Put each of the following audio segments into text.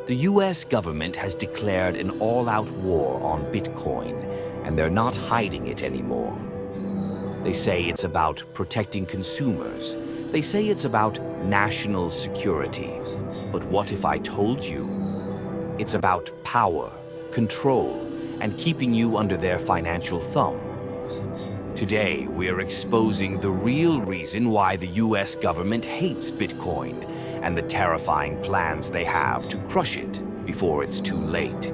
The US government has declared an all-out war on Bitcoin, and they're not hiding it anymore. They say it's about protecting consumers. They say it's about national security. But what if I told you? It's about power, control, and keeping you under their financial thumb. Today, we're exposing the real reason why the US government hates Bitcoin and the terrifying plans they have to crush it before it's too late.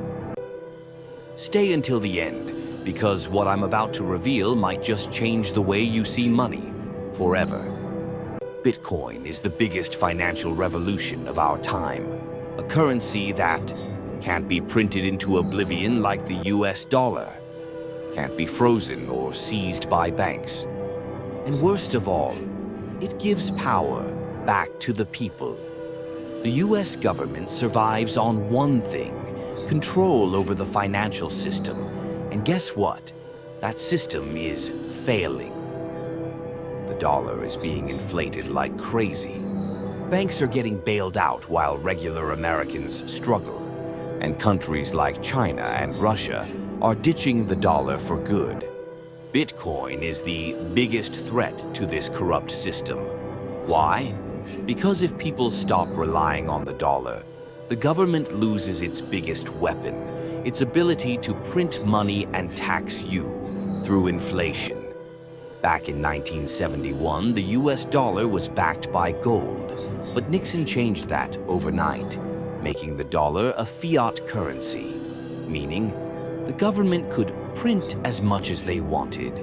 Stay until the end, because what I'm about to reveal might just change the way you see money forever. Bitcoin is the biggest financial revolution of our time, a currency that can't be printed into oblivion like the US dollar, can't be frozen or seized by banks. And worst of all, it gives power back to the people. The US government survives on one thing: control over the financial system. And guess what? That system is failing. The dollar is being inflated like crazy. Banks are getting bailed out while regular Americans struggle. And countries like China and Russia are ditching the dollar for good. Bitcoin is the biggest threat to this corrupt system. Why? Because if people stop relying on the dollar, the government loses its biggest weapon, its ability to print money and tax you through inflation. Back in 1971, the US dollar was backed by gold, but Nixon changed that overnight, making the dollar a fiat currency, meaning the government could print as much as they wanted.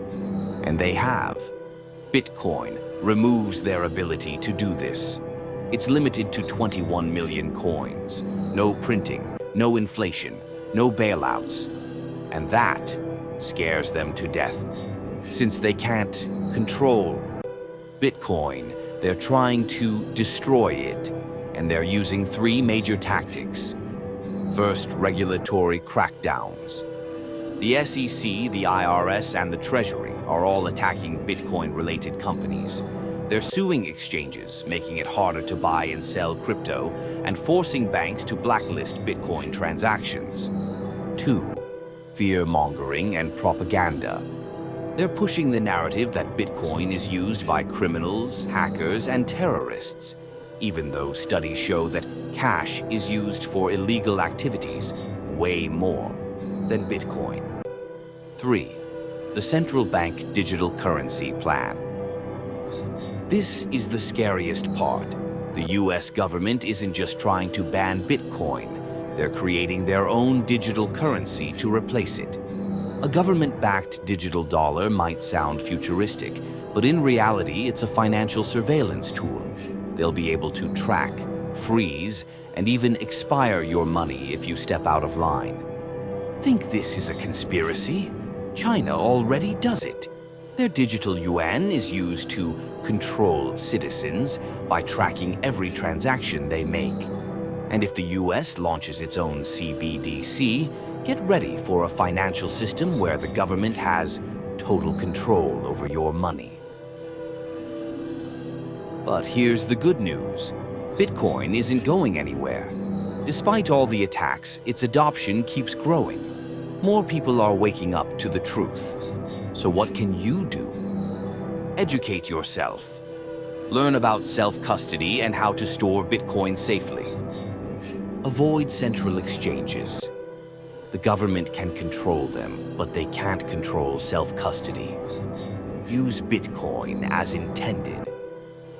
And they have. Bitcoin removes their ability to do this. It's limited to 21 million coins. No printing, no inflation, no bailouts. And that scares them to death. Since they can't control Bitcoin, they're trying to destroy it, and they're using three major tactics. First, regulatory crackdowns. The SEC, the IRS, and the Treasury are all attacking Bitcoin-related companies. They're suing exchanges, making it harder to buy and sell crypto, and forcing banks to blacklist Bitcoin transactions. 2. Fear-mongering and propaganda. They're pushing the narrative that Bitcoin is used by criminals, hackers, and terrorists, even though studies show that cash is used for illegal activities way more than Bitcoin. 3. The central bank digital currency plan. This is the scariest part. The US government isn't just trying to ban Bitcoin. They're creating their own digital currency to replace it. A government-backed digital dollar might sound futuristic, but in reality, it's a financial surveillance tool. They'll be able to track, freeze, and even expire your money if you step out of line. Think this is a conspiracy? China already does it. Their digital yuan is used to control citizens by tracking every transaction they make. And if the US launches its own CBDC, get ready for a financial system where the government has total control over your money. But here's the good news. Bitcoin isn't going anywhere. Despite all the attacks, its adoption keeps growing. More people are waking up to the truth. So what can you do? Educate yourself. Learn about self-custody and how to store Bitcoin safely. Avoid central exchanges. The government can control them, but they can't control self-custody. Use Bitcoin as intended.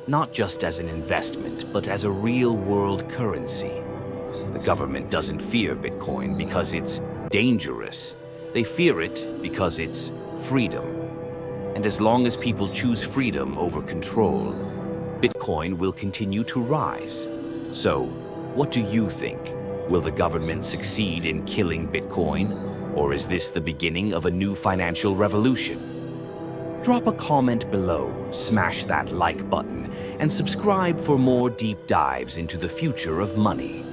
Not just as an investment, but as a real-world currency. The government doesn't fear Bitcoin because it's dangerous. They fear it because it's freedom. And as long as people choose freedom over control, Bitcoin will continue to rise. So, what do you think? Will the government succeed in killing Bitcoin? Or is this the beginning of a new financial revolution? Drop a comment below, smash that like button, and subscribe for more deep dives into the future of money.